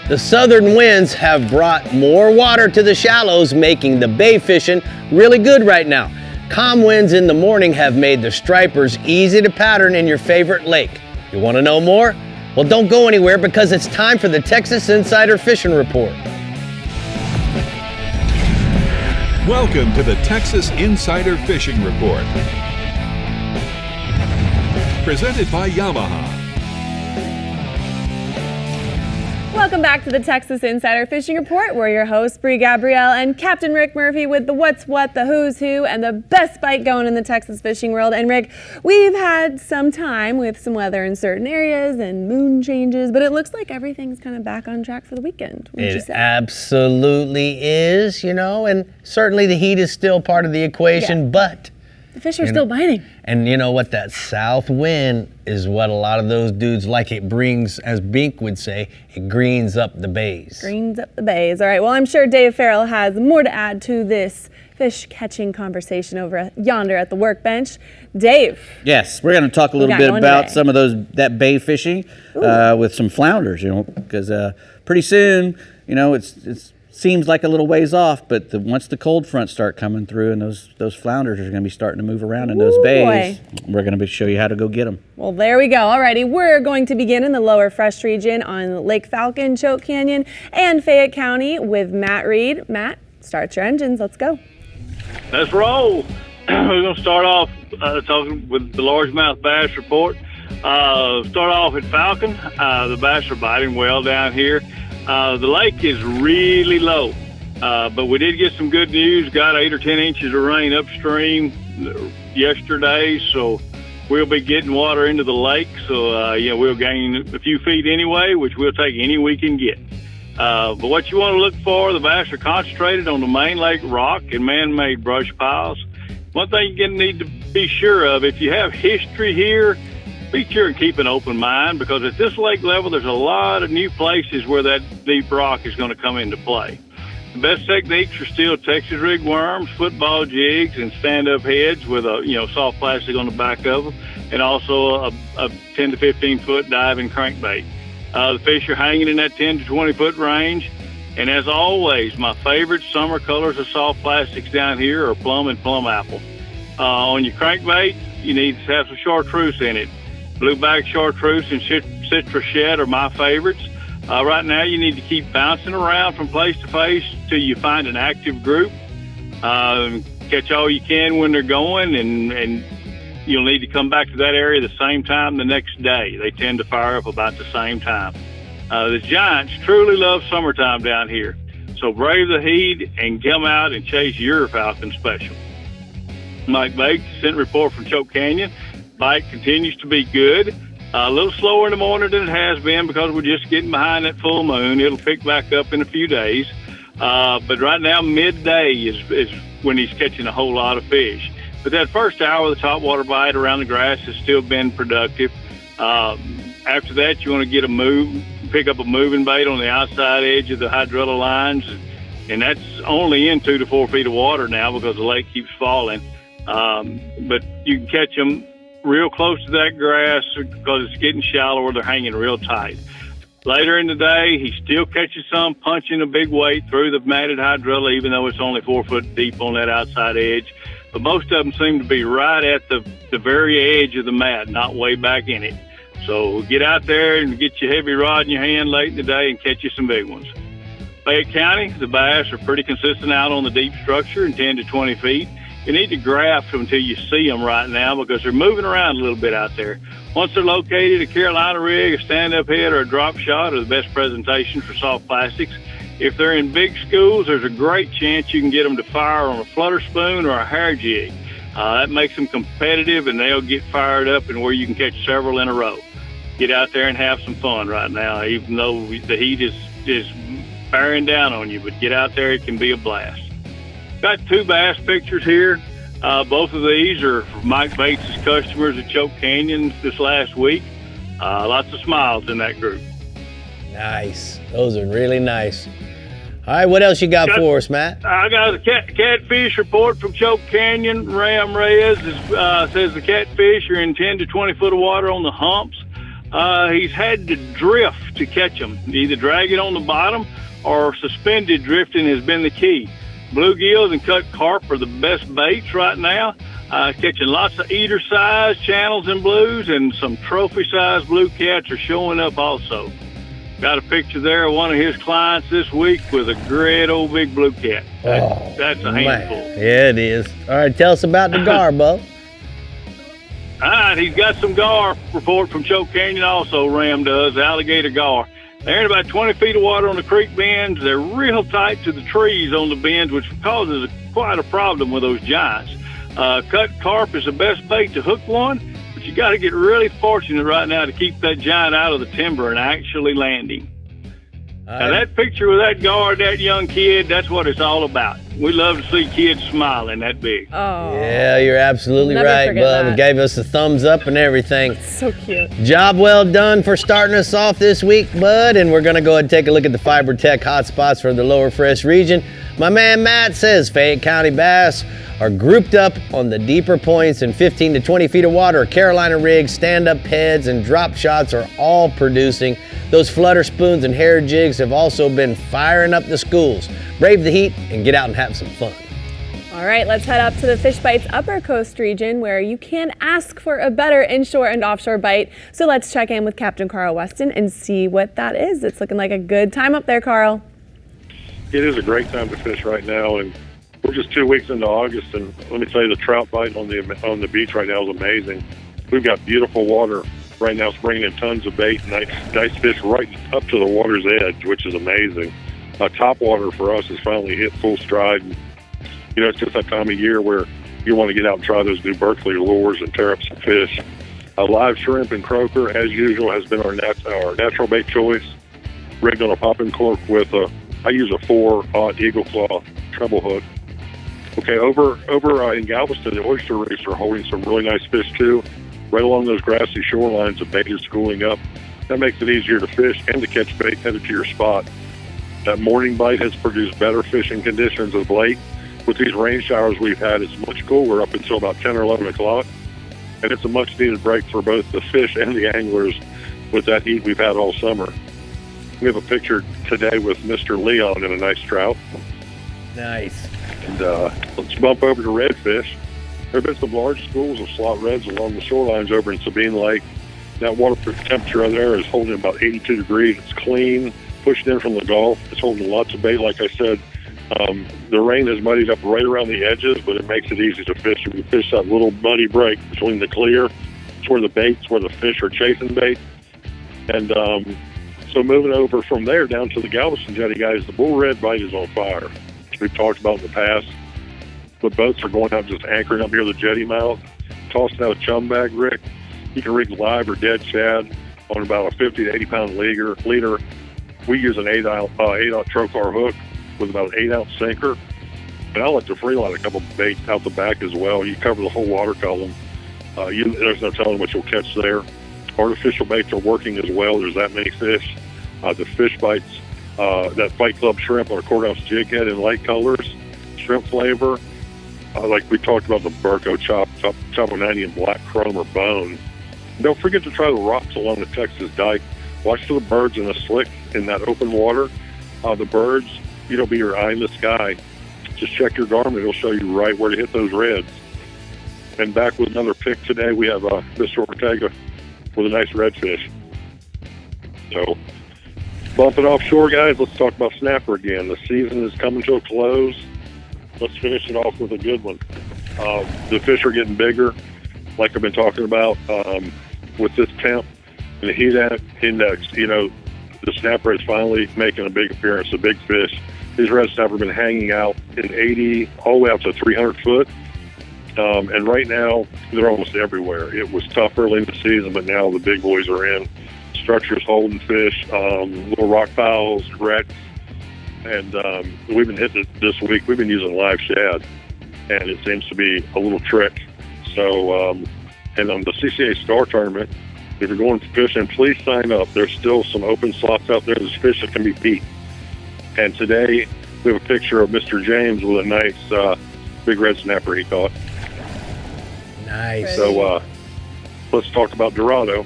The southern winds have brought more water to the shallows, making the bay fishing really good right now. Calm winds in the morning have made the stripers easy to pattern in your favorite lake. You want to know more? Well, don't go anywhere because it's time for the Texas Insider Fishing Report. Welcome to the Texas Insider Fishing Report. Presented by Yamaha. Welcome back to the Texas Insider Fishing Report. We're your hosts, Brie Gabrielle and Captain Rick Murphy with the what's what, the who's who, and the best bite going in the Texas fishing world. And Rick, we've had some time with some weather in certain areas and moon changes, but it looks like everything's kind of back on track for the weekend. It absolutely is, and certainly the heat is still part of the equation, but the fish are still biting. And you know what? That south wind is what a lot of those dudes like. It brings, as Bink would say, it greens up the bays. Greens up the bays. All right, well, I'm sure Dave Farrell has more to add to this fish catching conversation over yonder at the workbench. Dave. Yes, we're going to talk a little bit about some of that bay fishing with some flounders, because pretty soon, it's seems like a little ways off, but once the cold fronts start coming through and those flounders are going to be starting to move around in those bays, we're going to show you how to go get them. Well, there we go. Alrighty, we're going to begin in the lower fresh region on Lake Falcon, Choke Canyon, and Fayette County with Matt Reed. Matt, start your engines. Let's go. Let's roll. We're going to start off talking with the largemouth bass report. Start off at Falcon. The bass are biting well down here. The lake is really low, but we did get some good news. Got 8 or 10 inches of rain upstream yesterday, so we'll be getting water into the lake. So, we'll gain a few feet anyway, which we'll take any we can get. But what you want to look for, the bass are concentrated on the main lake rock and man-made brush piles. One thing you're going to need to be sure of, if you have history here, be sure and keep an open mind, because at this lake level, there's a lot of new places where that deep rock is going to come into play. The best techniques are still Texas rig worms, football jigs, and stand-up heads with a soft plastic on the back of them, and also a 10 to 15 foot diving crankbait. The fish are hanging in that 10 to 20 foot range, and as always, my favorite summer colors of soft plastics down here are plum and plum apple. On your crankbait, you need to have some chartreuse in it. Blueback chartreuse and citrus shed are my favorites. Right now, you need to keep bouncing around from place to place till you find an active group. Catch all you can when they're going, and you'll need to come back to that area the same time the next day. They tend to fire up about the same time. The giants truly love summertime down here, so brave the heat and come out and chase your Falcon special. Mike Bates sent a report from Choke Canyon. Bite continues to be good. A little slower in the morning than it has been because we're just getting behind that full moon. It'll pick back up in a few days. But right now, midday is when he's catching a whole lot of fish. But that first hour of the topwater bite around the grass has still been productive. After that, you want to pick up a moving bait on the outside edge of the hydrilla lines. And that's only in 2 to 4 feet of water now because the lake keeps falling. But you can catch them real close to that grass because it's getting shallower. They're hanging real tight. Later in the day, he still catches some, punching a big weight through the matted hydrilla, even though it's only 4 foot deep on that outside edge. But most of them seem to be right at the very edge of the mat, not way back in it. So get out there and get your heavy rod in your hand late in the day and catch you some big ones. Fayette County, the bass are pretty consistent out on the deep structure in 10 to 20 feet. You need to graph them until you see them right now because they're moving around a little bit out there. Once they're located, a Carolina rig, a stand-up head, or a drop shot are the best presentations for soft plastics. If they're in big schools, there's a great chance you can get them to fire on a flutter spoon or a hair jig. That makes them competitive, and they'll get fired up and where you can catch several in a row. Get out there and have some fun right now, even though the heat is bearing down on you. But get out there, it can be a blast. Got 2 bass pictures here. Both of these are from Mike Bates' customers at Choke Canyon this last week. Lots of smiles in that group. Nice. Those are really nice. All right, what else you got for us, Matt? I got a catfish report from Choke Canyon. Ram Reyes says the catfish are in 10 to 20 foot of water on the humps. he's had to drift to catch them. Either drag it on the bottom or suspended drifting has been the key. Bluegills and cut carp are the best baits right now. Catching lots of eater-sized channels and blues, and some trophy-sized blue cats are showing up also. Got a picture there of one of his clients this week with a great old big blue cat. That's a handful. Yeah, it is. All right, tell us about the gar, Bo. All right, he's got some gar report from Choke Canyon also, Ram does, alligator gar. They're in about 20 feet of water on the creek bends. They're real tight to the trees on the bends, which causes quite a problem with those giants. Cut carp is the best bait to hook one, but you got to get really fortunate right now to keep that giant out of the timber and actually landing. Now, that picture with that guard, that young kid, that's what it's all about. We love to see kids smiling that big. Oh. Yeah, you're absolutely Never right, forget Bub. that. It gave us a thumbs up and everything. So cute. Job well done for starting us off this week, Bud. And we're going to go ahead and take a look at the Fiber Tech hotspots for the Lower Fresh region. My man Matt says Fayette County bass are grouped up on the deeper points in 15 to 20 feet of water. Carolina rigs, stand-up heads, and drop shots are all producing. Those flutter spoons and hair jigs have also been firing up the schools. Brave the heat and get out and have some fun. All right, let's head up to the Fish Bites Upper Coast region where you can ask for a better inshore and offshore bite. So let's check in with Captain Carl Weston and see what that is. It's looking like a good time up there, Carl. It is a great time to fish right now, and we're just 2 weeks into August, and let me tell you, the trout bite on the beach right now is amazing. We've got beautiful water right now. It's bringing in tons of bait, nice fish right up to the water's edge, which is amazing. Top water for us has finally hit full stride. And, you know, it's just that time of year where you want to get out and try those new Berkeley lures and tear up some fish. Live shrimp and croaker, as usual, has been our natural bait choice. Rigged on a popping cork with I use a 4-aught Eagle Claw treble hook. Okay, over in Galveston, the oyster rigs are holding some really nice fish too. Right along those grassy shorelines, the bait is schooling up. That makes it easier to fish and to catch bait headed to your spot. That morning bite has produced better fishing conditions of late. With these rain showers we've had, it's much cooler up until about 10 or 11 o'clock. And it's a much needed break for both the fish and the anglers with that heat we've had all summer. We have a picture today with Mr. Leon and a nice trout. Nice. And let's bump over to redfish. There have been some large schools of slot reds along the shorelines over in Sabine Lake. That water temperature there is holding about 82 degrees. It's clean, pushed in from the Gulf. It's holding lots of bait, like I said. The rain has muddied up right around the edges, but it makes it easy to fish. We fish that little muddy break between the clear. It's where the fish are chasing bait. And so moving over from there down to the Galveston jetty, guys, the bull red bite is on fire. We've talked about in the past. The boats are going out just anchoring up near the jetty mouth, tossing out a chum bag, Rick. You can rig live or dead shad on about a 50 to 80 pound leader. We use an 8-aught trocar hook with about an 8-ounce sinker. And I like to freeline a couple of bait out the back as well. You cover the whole water column. There's no telling what you'll catch there. Artificial baits are working as well. There's that many fish. The fish bites, that Fight Club shrimp or courthouse jig head in light colors, shrimp flavor. Like we talked about the Burko Chop-O-Natty in black chrome or bone. Don't forget to try the rocks along the Texas dike. Watch for the birds in the slick in that open water. The birds, be your eye in the sky. Just check your Garmin. It'll show you right where to hit those reds. And back with another pick today, we have Mr. Ortega with a nice redfish. So, bumping offshore, guys, let's talk about snapper again. The season is coming to a close. Let's finish it off with a good one. The fish are getting bigger, like I've been talking about with this temp and the heat index. The snapper is finally making a big appearance, a big fish. These red snapper have been hanging out in 80 all the way out to 300 foot. And right now, they're almost everywhere. It was tough early in the season, but now the big boys are in. Structures holding fish, little rock fowls, wrecks. And we've been hitting it this week. We've been using live shad, and it seems to be a little trick. So, and on the CCA Star Tournament, if you're going fishing, please sign up. There's still some open slots out there. There's fish that can be beat. And today, we have a picture of Mr. James with a nice big red snapper he caught. Nice. So let's talk about Dorado.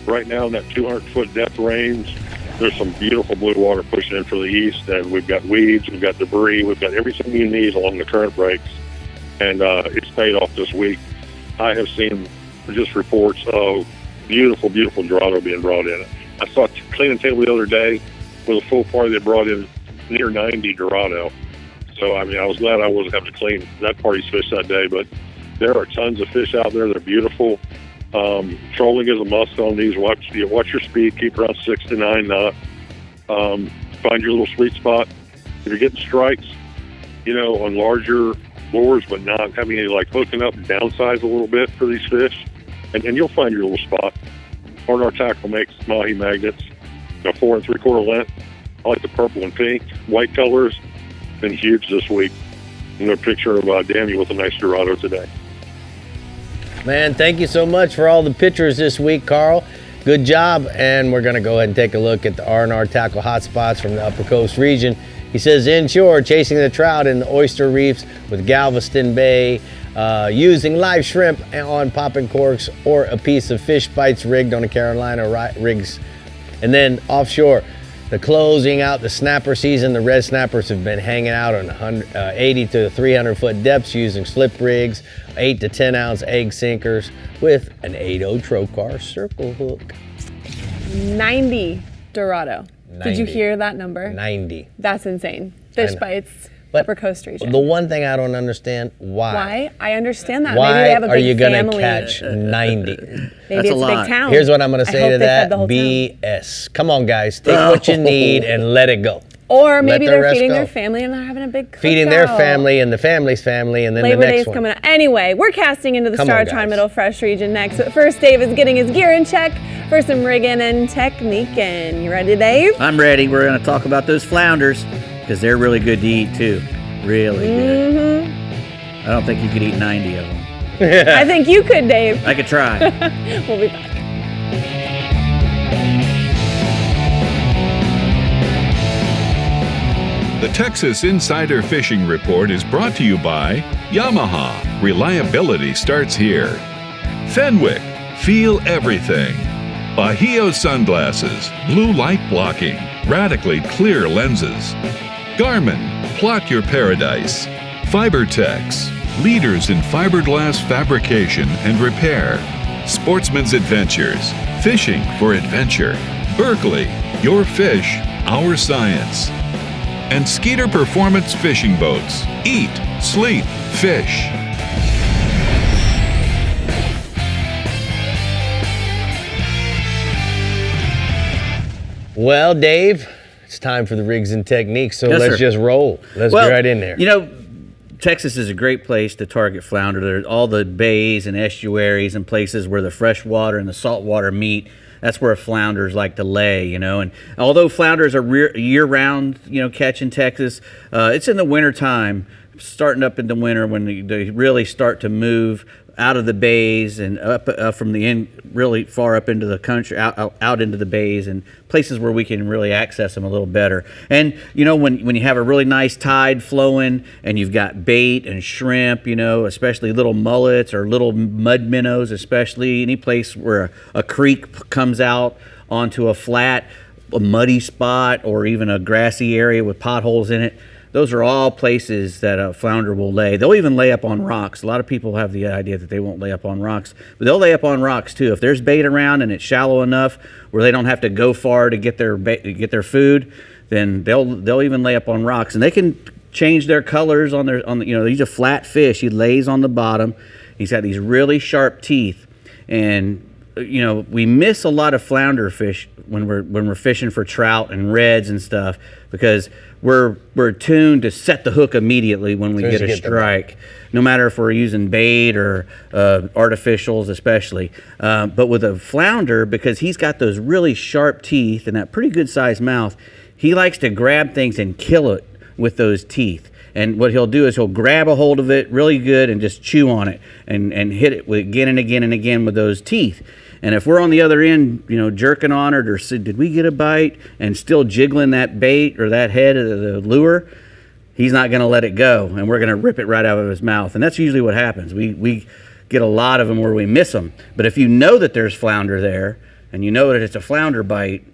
right now in that 200-foot depth range, there's some beautiful blue water pushing in for the east, and we've got weeds, we've got debris, we've got everything you need along the current breaks, and it's paid off this week. I have seen just reports of beautiful, beautiful Dorado being brought in. I saw a cleaning table the other day with a full party that brought in near 90 Dorado. So, I mean, I was glad I wasn't having to clean that party's fish that day, but there are tons of fish out there. They're beautiful. Trolling is a must on these. Watch your speed. Keep around 6 to 9 knots. Find your little sweet spot. If you're getting strikes, on larger lures, but not having any like hooking up and downsize a little bit for these fish, and you'll find your little spot. R&R Tackle makes mahi magnets, 4 3/4 length. I like the purple and pink. White colors been huge this week. And a picture of Danny with a nice Dorado today. Man, thank you so much for all the pictures this week, Carl. Good job. And we're going to go ahead and take a look at the R&R Tackle hotspots from the Upper Coast region. He says inshore, chasing the trout in the oyster reefs with Galveston Bay, using live shrimp on popping corks or a piece of fish bites rigged on the Carolina rigs. And then offshore, the closing out the snapper season, the red snappers have been hanging out on 80 to 300 foot depths using slip rigs, 8 to 10 ounce egg sinkers with an 8.0 Trocar circle hook. 90 Dorado. 90. Did you hear that number? 90. That's insane. Fish bites, But Upper Coast region. The one thing I don't understand, why? Why? I understand that. Why Maybe they have a big are you going to family. catch 90? Maybe That's it's a a lot. big town. Here's what I'm going to I say hope to they fed that. the whole town. BS. Come on, guys. Take what you need and let it go. Or maybe Let the they're rest feeding go. their family and they're having a big cookout. Feeding their family and the family's family, and then Labor the next Day's one. coming up. Anyway, we're casting into the Come on, Star-Tron guys. Middle Fresh region next. But first, Dave is getting his gear in check for some rigging and techniquing. You ready, Dave? I'm ready. We're going to talk about those flounders because they're really good to eat too. Really good. I don't think you could eat 90 of them. I think you could, Dave. I could try. We'll be back. The Texas Insider Fishing Report is brought to you by Yamaha. Reliability starts here. Fenwick. Feel everything. Bahio Sunglasses. Blue light blocking. Radically clear lenses. Garmin. Plot your paradise. Fibertex. Leaders in fiberglass fabrication and repair. Sportsman's Adventures. Fishing for adventure. Berkeley. Your fish, our science. And Skeeter Performance Fishing Boats. Eat, sleep, fish. Well, Dave, it's time for the rigs and techniques, so Yes, let's sir. just roll. Let's get right in there. Texas is a great place to target flounder. There's all the bays and estuaries and places where the fresh water and the salt water meet. That's where flounders like to lay, And although flounders are year-round, catch in Texas, it's in the wintertime, starting up in the winter when they really start to move out of the bays and up from the end, really far up into the country, out into the bays and places where we can really access them a little better. And when you have a really nice tide flowing and you've got bait and shrimp, especially little mullets or little mud minnows, especially any place where a creek comes out onto a flat, a muddy spot, or even a grassy area with potholes in it. Those are all places that a flounder will lay. They'll even lay up on rocks. A lot of people have the idea that they won't lay up on rocks, but they'll lay up on rocks too. If there's bait around and it's shallow enough where they don't have to go far to get their food, then they'll even lay up on rocks, and they can change their colors on these are flat fish. He lays on the bottom. He's got these really sharp teeth, and we miss a lot of flounder fish when we're fishing for trout and reds and stuff because we're tuned to set the hook immediately when we get a strike, no matter if we're using bait or artificials especially. But with a flounder, because he's got those really sharp teeth and that pretty good sized mouth, he likes to grab things and kill it with those teeth. And what he'll do is he'll grab a hold of it really good and just chew on it and hit it again and again and again with those teeth. And if we're on the other end, jerking on it or did we get a bite and still jiggling that bait or that head of the lure, he's not going to let it go, and we're going to rip it right out of his mouth. And that's usually what happens. We get a lot of them where we miss them. But if you know that there's flounder there, and you know that it's a flounder bite,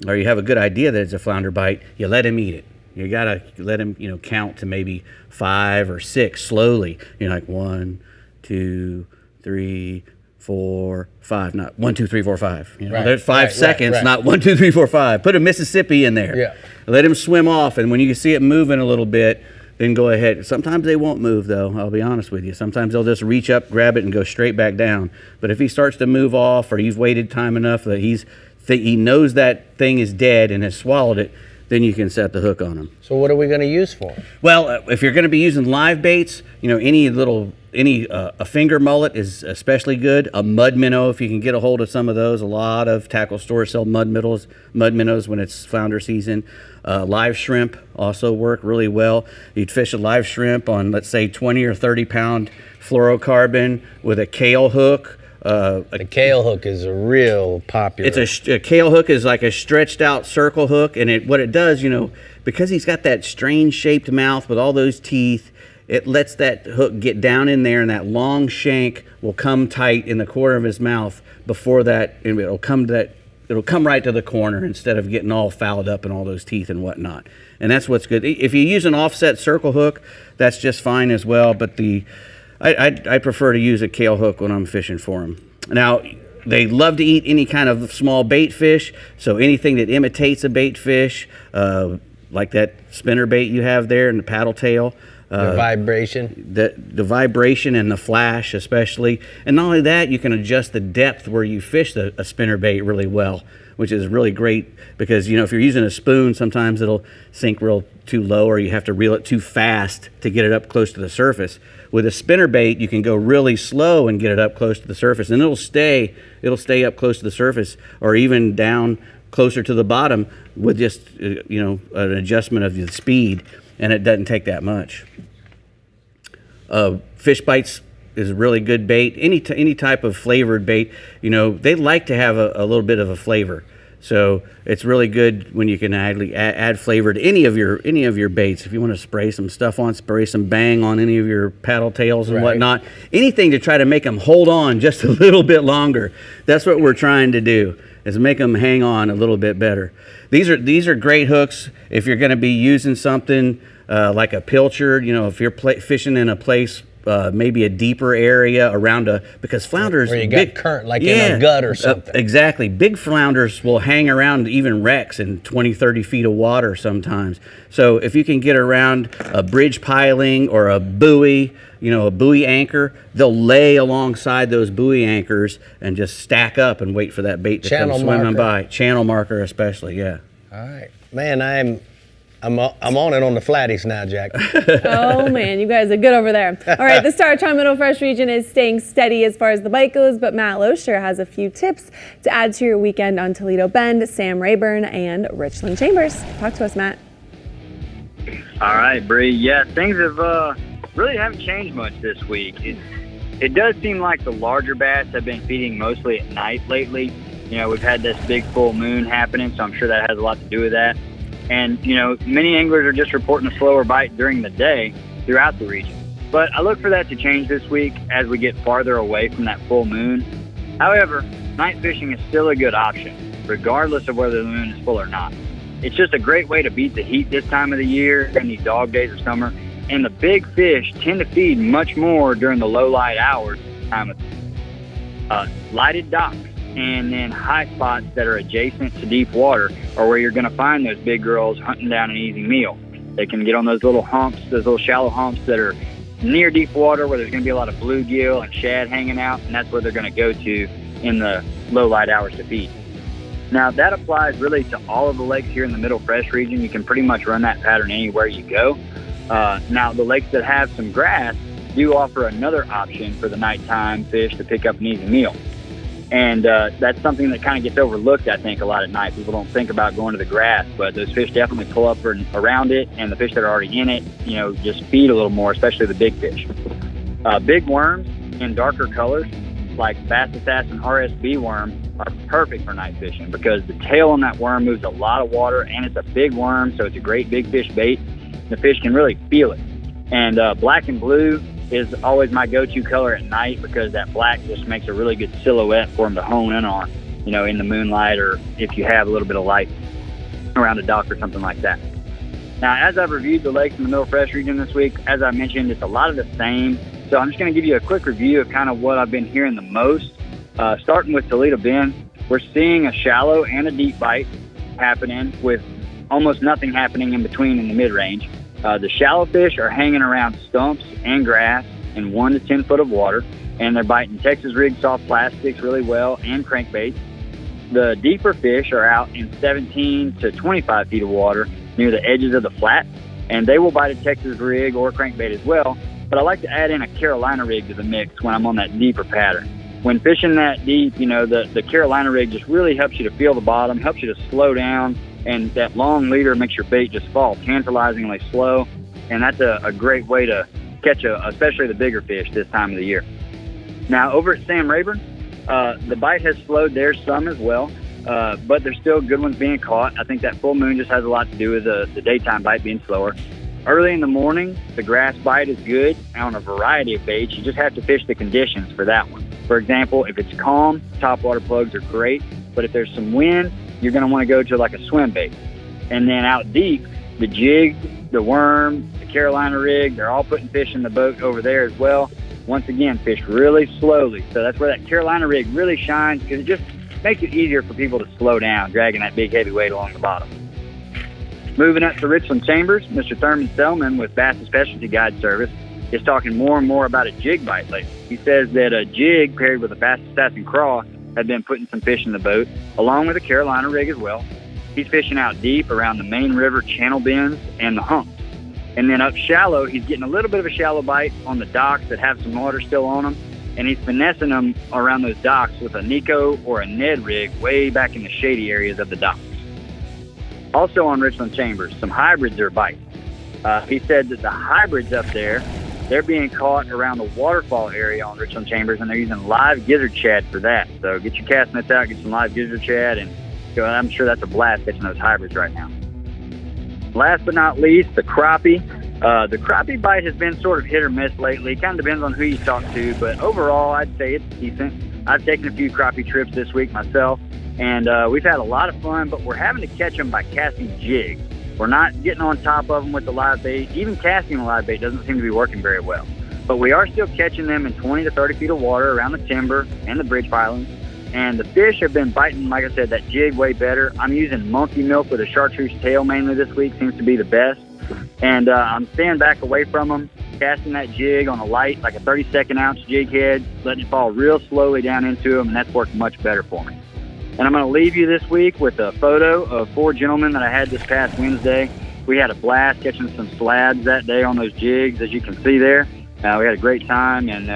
or you have a good idea that it's a flounder bite, you let him eat it. You gotta let him, count to maybe 5 or 6 slowly. Like 1, 2, 3, 4, 5. Not 1, 2, 3, 4, 5. There's 5 seconds, not 1, 2, 3, 4, 5. Put a Mississippi in there. Yeah. Let him swim off, and when you see it moving a little bit, then go ahead. Sometimes they won't move, though. I'll be honest with you. Sometimes they'll just reach up, grab it, and go straight back down. But if he starts to move off, or you've waited time enough that he knows that thing is dead and has swallowed it, then you can set the hook on him. So what are we going to use for him? Well, if you're going to be using live baits, a finger mullet is especially good. A mud minnow, if you can get a hold of some of those. A lot of tackle stores sell mud minnows when it's flounder season. Live shrimp also work really well. You'd fish a live shrimp on, let's say, 20 or 30 pound fluorocarbon with a kale hook. The kale hook is a real popular. It's a kale hook is like a stretched out circle hook, and what it does, because he's got that strange shaped mouth with all those teeth, it lets that hook get down in there, and that long shank will come tight in the corner of his mouth before that, and it'll come right to the corner instead of getting all fouled up in all those teeth and whatnot. And that's what's good. If you use an offset circle hook, that's just fine as well, but I prefer to use a kale hook when I'm fishing for them. Now, they love to eat any kind of small bait fish, so anything that imitates a bait fish, like that spinner bait you have there and the paddle tail. The vibration. The vibration and the flash especially. And not only that, you can adjust the depth where you fish a spinner bait really well, which is really great because, if you're using a spoon, sometimes it'll sink real too low or you have to reel it too fast to get it up close to the surface. With a spinner bait, you can go really slow and get it up close to the surface, and it'll stay up close to the surface or even down closer to the bottom with just, an adjustment of the speed, and it doesn't take that much. Fish bites is a really good bait. Any type of flavored bait, they like to have a little bit of a flavor. So it's really good when you can add flavor to any of your baits. If you want to spray some stuff on, spray some bang on any of your paddle tails and whatnot. Anything to try to make them hold on just a little bit longer. That's what we're trying to do, is make them hang on a little bit better. These are great hooks if you're going to be using something like a pilchard. If you're fishing in a place, maybe a deeper area around because flounders, where you got current, like in a gut or something. Exactly. Big flounders will hang around even wrecks in 20, 30 feet of water sometimes. So if you can get around a bridge piling or a buoy, a buoy anchor, they'll lay alongside those buoy anchors and just stack up and wait for that bait to come swimming by. Channel marker especially, yeah. All right. Man, I'm on it on the flatties now, Jack. Oh, man, you guys are good over there. All right, the Star Charm Middle Fresh region is staying steady as far as the bite goes, but Matt Loescher has a few tips to add to your weekend on Toledo Bend, Sam Rayburn, and Richland Chambers. Talk to us, Matt. All right, Brie. Yeah, things really haven't changed much this week. It does seem like the larger bass have been feeding mostly at night lately. We've had this big full moon happening, so I'm sure that has a lot to do with that. And, many anglers are just reporting a slower bite during the day throughout the region. But I look for that to change this week as we get farther away from that full moon. However, night fishing is still a good option, regardless of whether the moon is full or not. It's just a great way to beat the heat this time of the year and these dog days of summer. And the big fish tend to feed much more during the low light hours time of lighted docks. And then high spots that are adjacent to deep water are where you're going to find those big girls hunting down an easy meal. They can get on those little humps, those little shallow humps that are near deep water where there's going to be a lot of bluegill and shad hanging out, and that's where they're going to go to in the low light hours to feed. Now, that applies really to all of the lakes here in the Middle Fresh region. You can pretty much run that pattern anywhere you go. Now, the lakes that have some grass do offer another option for the nighttime fish to pick up an easy meal. And that's something that kind of gets overlooked, I think, a lot at night. People don't think about going to the grass, but those fish definitely pull up around it, and the fish that are already in it, just feed a little more, especially the big fish. Big worms in darker colors, like Bass Assassin RSB worm, are perfect for night fishing because the tail on that worm moves a lot of water, and it's a big worm, so it's a great big fish bait. The fish can really feel it. And black and blue is always my go-to color at night because that black just makes a really good silhouette for them to hone in on. in the moonlight, or if you have a little bit of light around a dock or something like that. Now, as I've reviewed the lakes in the Middle Fresh region this week, as I mentioned, it's a lot of the same. So I'm just going to give you a quick review of kind of what I've been hearing the most. Starting with Toledo Bend, we're seeing a shallow and a deep bite happening with almost nothing happening in between in the mid-range. The shallow fish are hanging around stumps and grass in 1 to 10 foot of water, and they're biting Texas rig soft plastics really well and crankbaits. The deeper fish are out in 17 to 25 feet of water near the edges of the flat, and they will bite a Texas rig or crankbait as well. But I like to add in a Carolina rig to the mix when I'm on that deeper pattern. When fishing that deep, the Carolina rig just really helps you to feel the bottom, helps you to slow down, and that long leader makes your bait just fall tantalizingly slow, and that's a great way to catch especially the bigger fish this time of the year. Now, over at Sam Rayburn, the bite has slowed there some as well, but there's still good ones being caught. I think that full moon just has a lot to do with the daytime bite being slower. Early in the morning, the grass bite is good on a variety of baits. You just have to fish the conditions for that one. For example, if it's calm, topwater plugs are great, but if there's some wind, you're going to want to go to like a swim bait. And then out deep, the jig, the worm, the Carolina rig, they're all putting fish in the boat over there as well. Once again, fish really slowly. So that's where that Carolina rig really shines, because it just makes it easier for people to slow down, dragging that big heavy weight along the bottom. Moving up to Richland Chambers, Mr. Thurman Selman with Bass and Specialty Guide Service is talking more and more about a jig bite lately. He says that a jig paired with a Bass Assassin craw have been putting some fish in the boat, along with a Carolina rig as well. He's fishing out deep around the main river channel bends and the humps. And then up shallow, he's getting a little bit of a shallow bite on the docks that have some water still on them, and he's finessing them around those docks with a Nico or a Ned rig way back in the shady areas of the docks. Also on Richland Chambers, some hybrids are biting. He said that the hybrids up there, they're being caught around the waterfall area on Richland Chambers, and they're using live gizzard shad for that. So get your cast nets out, get some live gizzard shad, and I'm sure that's a blast catching those hybrids right now. Last but not least, the crappie. The crappie bite has been sort of hit or miss lately. Kind of depends on who you talk to, but overall, I'd say it's decent. I've taken a few crappie trips this week myself, and we've had a lot of fun, but we're having to catch them by casting jigs. We're not getting on top of them with the live bait. Even casting the live bait doesn't seem to be working very well. But we are still catching them in 20 to 30 feet of water around the timber and the bridge pilings. And the fish have been biting, like I said, that jig way better. I'm using monkey milk with a chartreuse tail mainly this week. Seems to be the best. And I'm staying back away from them, casting that jig on a light, like a 32nd ounce jig head, letting it fall real slowly down into them, and that's worked much better for me. And I'm going to leave you this week with a photo of 4 gentlemen that I had this past Wednesday. We had a blast catching some slabs that day on those jigs, as you can see there. We had a great time, and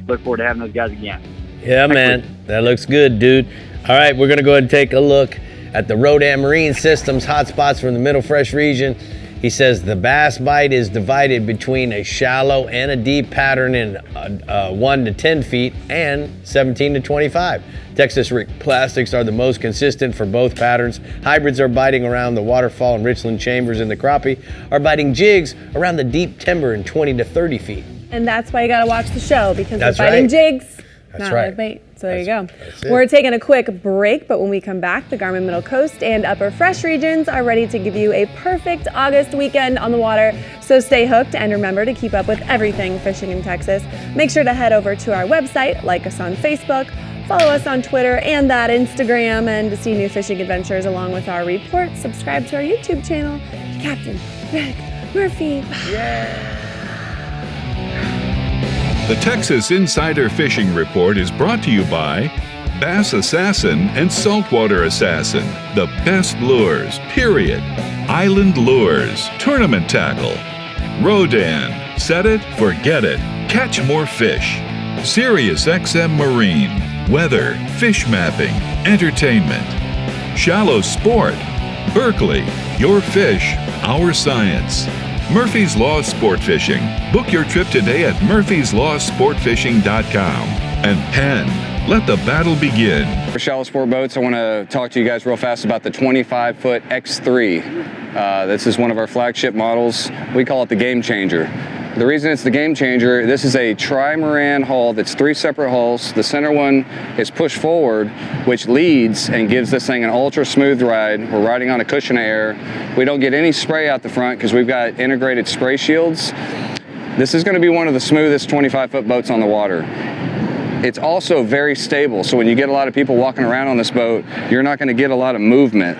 look forward to having those guys again. Yeah, man, that looks good, dude. All right, we're going to go ahead and take a look at the Rodan Marine Systems hotspots from the Middle Fresh region. He says the bass bite is divided between a shallow and a deep pattern in 1 to 10 feet and 17 to 25. Texas rig plastics are the most consistent for both patterns. Hybrids are biting around the waterfall and Richland Chambers, and the crappie are biting jigs around the deep timber in 20 to 30 feet. And that's why you got to watch the show, because That's they're biting right. jigs. That's Not right. live bait. So there you go. That's it. We're taking a quick break, but when we come back, the Garmin Middle Coast and Upper Fresh regions are ready to give you a perfect August weekend on the water. So stay hooked, and remember to keep up with everything fishing in Texas. Make sure to head over to our website, like us on Facebook, follow us on Twitter and that Instagram, and to see new fishing adventures along with our reports, subscribe to our YouTube channel. Captain Rick Murphy. The Texas Insider Fishing Report is brought to you by Bass Assassin and Saltwater Assassin, the best lures, period. Island Lures, Tournament Tackle. Rodan, set it, forget it, catch more fish. Sirius XM Marine, weather, fish mapping, entertainment. Shallow Sport, Berkeley, your fish, our science. Murphy's Law Sport Fishing. Book your trip today at murphyslawsportfishing.com. And Penn, let the battle begin. For shallow sport boats, I want to talk to you guys real fast about the 25-foot X3. This is one of our flagship models. We call it the Game Changer. The reason it's the game changer, this is a trimaran hull that's 3 separate hulls. The center one is pushed forward, which leads and gives this thing an ultra smooth ride. We're riding on a cushion of air. We don't get any spray out the front because we've got integrated spray shields. This is going to be one of the smoothest 25-foot boats on the water. It's also very stable, so when you get a lot of people walking around on this boat, you're not going to get a lot of movement.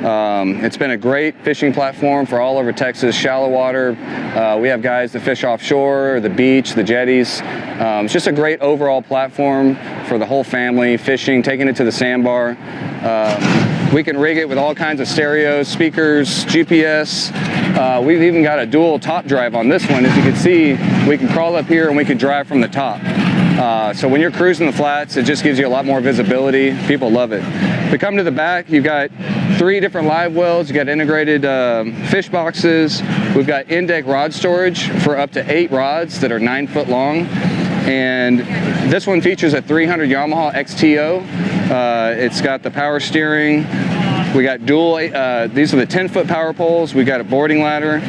It's been a great fishing platform for all over Texas, shallow water. We have guys that fish offshore, the beach, the jetties. It's just a great overall platform for the whole family, fishing, taking it to the sandbar. We can rig it with all kinds of stereos, speakers, GPS. We've even got a dual top drive on this one. As you can see, we can crawl up here and we can drive from the top. So when you're cruising the flats, it just gives you a lot more visibility. People love it. If we come to the back, you've got 3 different live wells. You've got integrated fish boxes. We've got in-deck rod storage for up to 8 rods that are 9 foot long. And this one features a 300 Yamaha XTO. It's got the power steering. We got dual, these are the 10-foot power poles. We got a boarding ladder.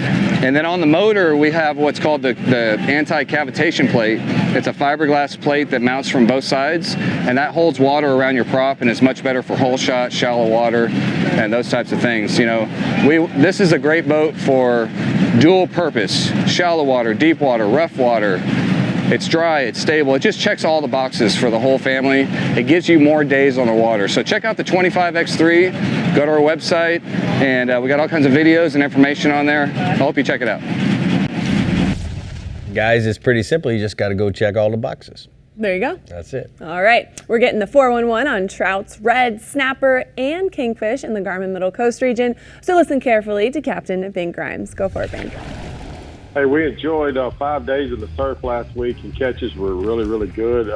And then on the motor, we have what's called the anti-cavitation plate. It's a fiberglass plate that mounts from both sides, and that holds water around your prop and is much better for hole shot, shallow water, and those types of things. You know, this is a great boat for dual purpose, shallow water, deep water, rough water. It's dry, it's stable. It just checks all the boxes for the whole family. It gives you more days on the water. So check out the 25X3, go to our website, and we got all kinds of videos and information on there. I hope you check it out. Guys, it's pretty simple. You just got to go check all the boxes. There you go. That's it. All right. We're getting the 411 on trouts, red, snapper, and kingfish in the Garmin Middle Coast region. So listen carefully to Captain Bink Grimes. Go for it, Bink. Hey, we enjoyed 5 days in the surf last week, and catches were really, really good.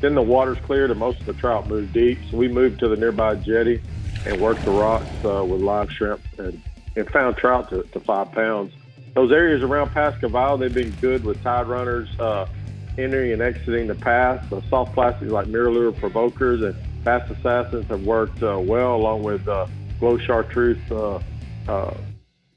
Then the water's cleared and most of the trout moved deep, so we moved to the nearby jetty and worked the rocks with live shrimp and found trout to 5 pounds. Those areas around Pascaval, they've been good with tide runners entering and exiting the pass. Soft plastics like mirror lure provokers and bass assassins have worked well, along with glow chartreuse,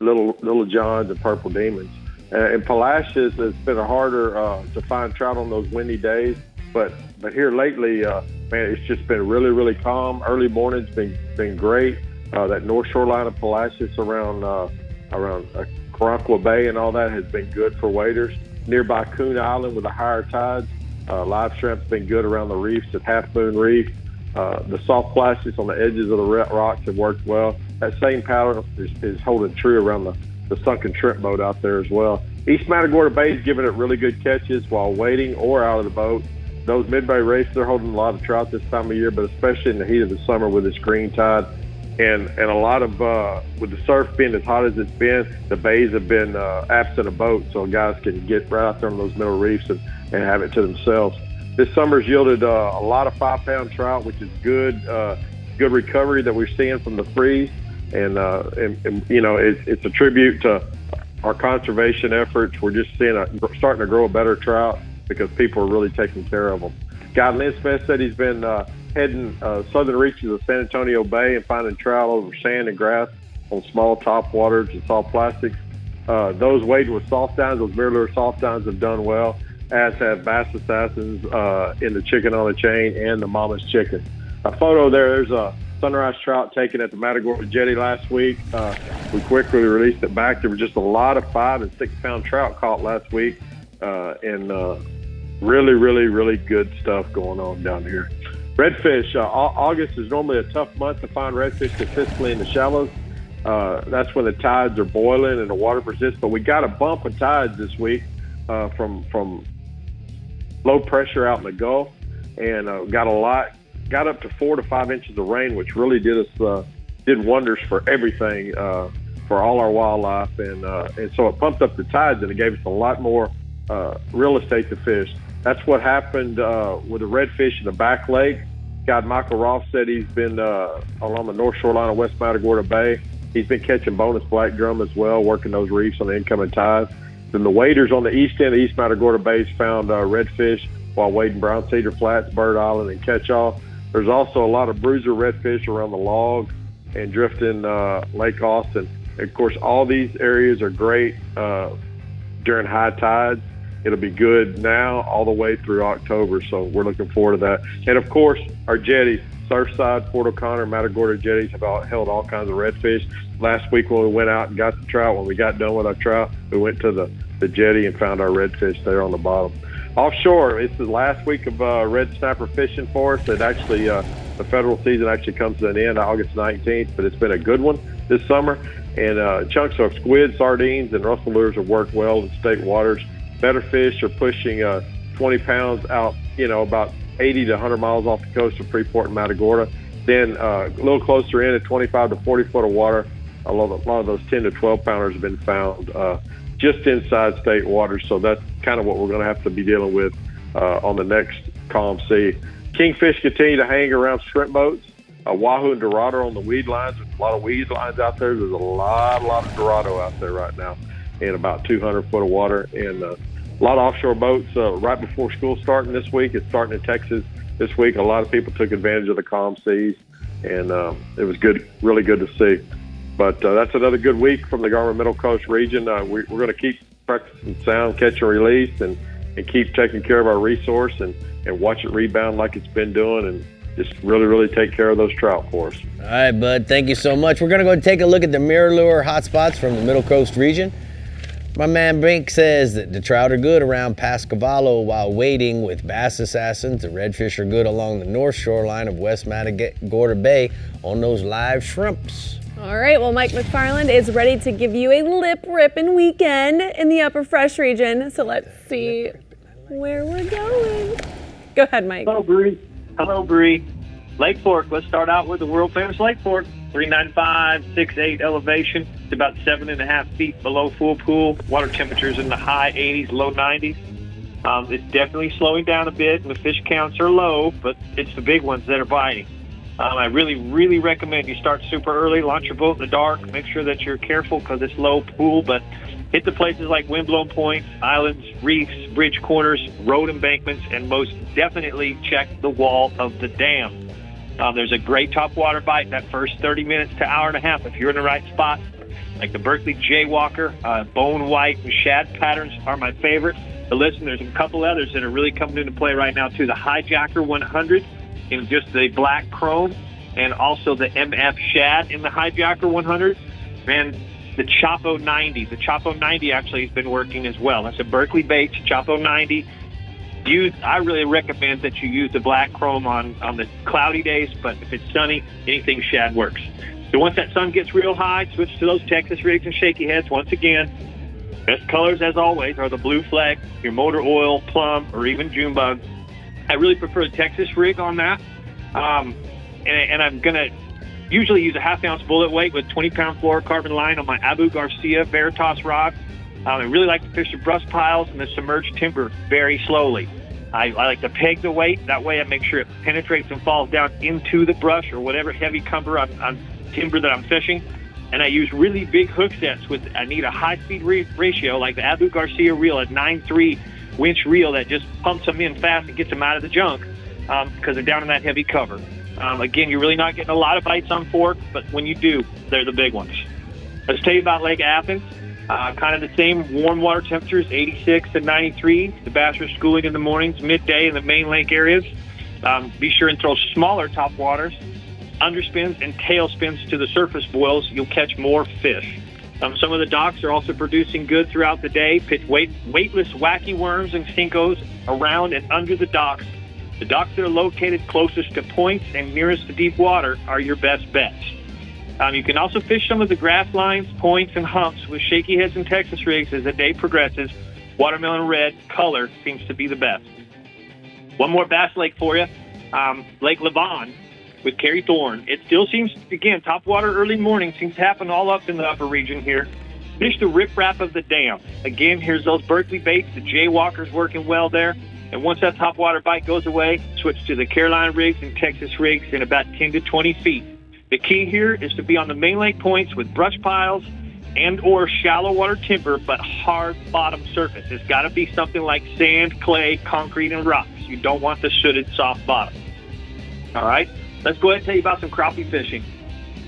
little johns, and purple demons. And Palacios, it's been harder to find trout on those windy days, but here lately, man, it's just been really, really calm. Early morning's been great. That north shoreline of Palacios around Caronquia Bay and all that has been good for waders. Nearby Coon Island with the higher tides, live shrimp's been good around the reefs at Half Moon Reef. The soft plastics on the edges of the rocks have worked well. That same pattern is holding true around the sunken shrimp boat out there as well. East Matagorda Bay is giving it really good catches while waiting or out of the boat. Those mid-bay reefs, they're holding a lot of trout this time of year, but especially in the heat of the summer with this green tide. And a lot of, with the surf being as hot as it's been, the bays have been absent of boats, so guys can get right out there on those middle reefs and have it to themselves. This summer's yielded a lot of 5-pound trout, which is good recovery that we're seeing from the freeze. And you know, it's a tribute to our conservation efforts. We're just starting to grow a better trout because people are really taking care of them. Guy Linsmith said he's been heading southern reaches of San Antonio Bay and finding trout over sand and grass on small top waters and soft plastics. Those wading with soft dines, those mirror lure soft dines have done well, as have bass assassins in the chicken on a chain and the mama's chicken. A photo there's a sunrise trout taken at the Matagorda Jetty last week. We quickly released it back. There were just a lot of 5 and 6 pound trout caught last week, and really, really, really good stuff going on down here. Redfish, August is normally a tough month to find redfish consistently in the shallows. That's when the tides are boiling and the water persists, but we got a bump of tides this week from low pressure out in the Gulf, and got up to 4 to 5 inches of rain, which really did wonders for everything, for all our wildlife, and so it pumped up the tides and it gave us a lot more real estate to fish. That's what happened with the redfish in the back lake. Guide Michael Roth said he's been along the north shoreline of West Matagorda Bay. He's been catching bonus black drum as well, working those reefs on the incoming tides. Then the waders on the east end of East Matagorda Bay found redfish while wading Brown Cedar Flats, Bird Island, and Catch-All. There's also a lot of bruiser redfish around the log and drifting Lake Austin. Of course, all these areas are great during high tides. It'll be good now all the way through October, so we're looking forward to that. And, of course, our jetties, Surfside, Fort O'Connor, Matagorda jetties have held all kinds of redfish. Last week when we went out and got the trout, when we got done with our trout, we went to the jetty and found our redfish there on the bottom. Offshore, it's the last week of red snapper fishing for us. It actually, the federal season actually comes to an end August 19th, but it's been a good one this summer. And chunks of squid, sardines, and Russell lures have worked well in state waters. Better fish are pushing 20 pounds out, about 80 to 100 miles off the coast of Freeport and Matagorda. Then a little closer in at 25 to 40 foot of water, a lot of those 10 to 12 pounders have been found just inside state waters. So that's kind of what we're going to have to be dealing with on the next calm sea. Kingfish continue to hang around shrimp boats. Wahoo and Dorado are on the weed lines. There's a lot of weed lines out there. There's a lot of Dorado out there right now in about 200 foot of water. And a lot of offshore boats right before school starting this week. It's starting in Texas this week. A lot of people took advantage of the calm seas, and it was good, really good to see. But that's another good week from the Garmin Middle Coast region. We're going to keep practicing sound, catch and release, and keep taking care of our resource and watch it rebound like it's been doing, and just really take care of those trout for us. All right, bud. Thank you so much. We're going to go take a look at the mirror lure hotspots from the Middle Coast region. My man Brink says that the trout are good around Pascavallo while waiting with bass assassins. The redfish are good along the north shoreline of West Matagorda Bay on those live shrimps. All right, well, Mike McFarland is ready to give you a lip-ripping weekend in the Upper Fresh region. So let's see where we're going. Go ahead, Mike. Hello, Brie. Hello, Brie. Lake Fork. Let's start out with the world-famous Lake Fork. 395.68 elevation. It's about 7.5 feet below full pool. Water temperatures in the high 80s, low 90s. It's definitely slowing down a bit, and the fish counts are low, but it's the big ones that are biting. I really recommend you start super early, launch your boat in the dark, make sure that you're careful because it's low pool, but hit the places like windblown points, islands, reefs, bridge corners, road embankments, and most definitely check the wall of the dam. There's a great topwater bite that first 30 minutes to hour and a half if you're in the right spot. Like the Berkeley Jaywalker, bone white, and shad patterns are my favorite. But listen, there's a couple others that are really coming into play right now too. The Hijacker 100 in just the black chrome, and also the MF shad in the Hijacker 100. Man, the Chapo 90. The Chapo 90 actually has been working as well. That's a Berkeley Baits Chapo 90. I really recommend that you use the black chrome on the cloudy days, but if it's sunny, anything shad works. So once that sun gets real high, switch to those Texas rigs and shaky heads once again. Best colors, as always, are the blue flag, your motor oil, plum, or even June bug. I really prefer the Texas rig on that. And I'm going to usually use a half-ounce bullet weight with 20-pound fluorocarbon line on my Abu Garcia Veritas rod. I really like to fish the brush piles and the submerged timber very slowly. I like to peg the weight. That way I make sure it penetrates and falls down into the brush or whatever heavy timber that I'm fishing. And I use really big hook sets I need a high-speed ratio, like the Abu Garcia reel, a 9.3 winch reel that just pumps them in fast and gets them out of the junk because they're down in that heavy cover. Again, you're really not getting a lot of bites on fork, but when you do, they're the big ones. Let's tell you about Lake Athens. Kind of the same warm water temperatures, 86 to 93. The bass are schooling in the mornings, midday in the main lake areas. Be sure and throw smaller top waters, underspins, and tail spins to the surface boils. You'll catch more fish. Some of the docks are also producing good throughout the day. Pitch weightless wacky worms and stinkos around and under the docks. The docks that are located closest to points and nearest to deep water are your best bets. You can also fish some of the grass lines, points, and humps with shaky heads and Texas rigs as the day progresses. Watermelon red color seems to be the best. One more bass lake for you, Lake Levon with Kerry Thorne. It still seems, again, top water early morning seems to happen all up in the upper region here. Fish the riprap of the dam. Again, here's those Berkeley baits. The Jaywalker's working well there. And once that top water bite goes away, switch to the Carolina rigs and Texas rigs in about 10 to 20 feet. The key here is to be on the main lake points with brush piles and or shallow water timber, but hard bottom surface. It's got to be something like sand, clay, concrete, and rocks. You don't want the sooted soft bottom. All right, let's go ahead and tell you about some crappie fishing.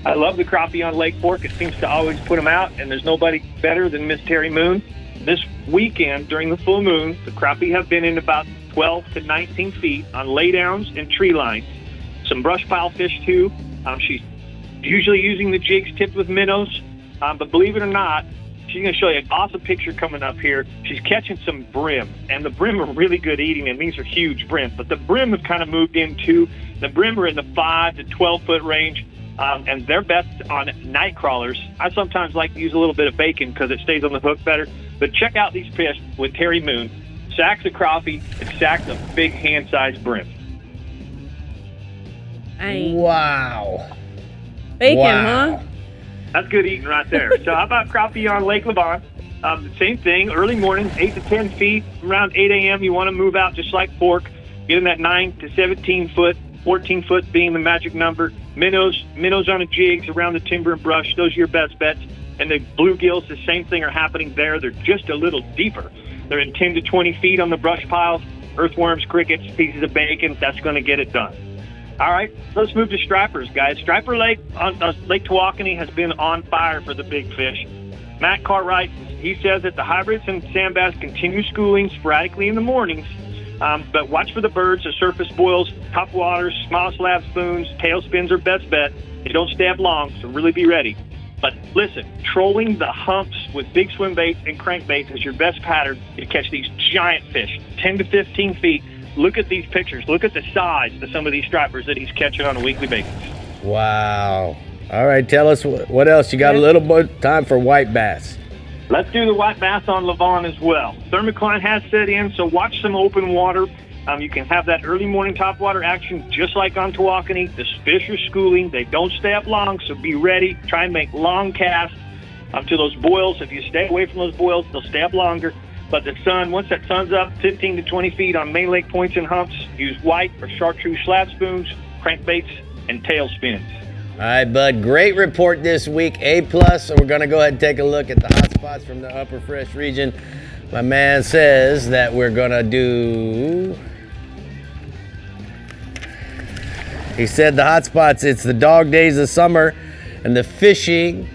I love the crappie on Lake Fork. It seems to always put them out, and there's nobody better than Miss Terry Moon. This weekend during the full moon, the crappie have been in about 12 to 19 feet on laydowns and tree lines. Some brush pile fish too. She's usually using the jigs tipped with minnows, but believe it or not, she's going to show you an awesome picture coming up here. She's catching some brim, and the brim are really good eating, and these are huge brim. But the brim have kind of moved into, the brim are in the 5 to 12 foot range, and they're best on night crawlers. I sometimes like to use a little bit of bacon because it stays on the hook better. But check out these fish with Terry Moon. Sacks of crappie and sacks of big hand-sized brim. Wow. Bacon, Wow. huh? That's good eating right there. So how about crappie on Lake Levant? The same thing, early morning, 8 to 10 feet. Around 8 a.m., you want to move out just like fork. Get in that 9 to 17 foot, 14 foot being the magic number. Minnows on the jigs around the timber and brush. Those are your best bets. And the bluegills, the same thing are happening there. They're just a little deeper. They're in 10 to 20 feet on the brush piles. Earthworms, crickets, pieces of bacon. That's going to get it done. All right, let's move to stripers, guys. Striper Lake on Lake Tawakoni has been on fire for the big fish. Matt Cartwright, he says that the hybrids and sand bass continue schooling sporadically in the mornings, but watch for the birds, the surface boils, top waters, small slab spoons, tailspins are best bet. They don't stab long, so really be ready. But listen, trolling the humps with big swim baits and crankbaits is your best pattern to catch these giant fish, 10 to 15 feet. Look at these pictures. Look at the size of some of these stripers that he's catching on a weekly basis. Wow. All right, tell us what else. You got a little bit time for white bass. Let's do the white bass on Levant as well. Thermocline has set in, so watch some open water. You can have that early morning topwater action just like on Tawakoni. The fish are schooling. They don't stay up long, so be ready. Try and make long casts to those boils. If you stay away from those boils, they'll stay up longer. But the sun, once that sun's up 15 to 20 feet on main lake points and humps, use white or chartreuse slab spoons, crankbaits, and tail spins. All right, bud, great report this week, A+. So we're going to go ahead and take a look at the hot spots from the upper fresh region. My man says that we're going to do... He said the hot spots, it's the dog days of summer, and the fishing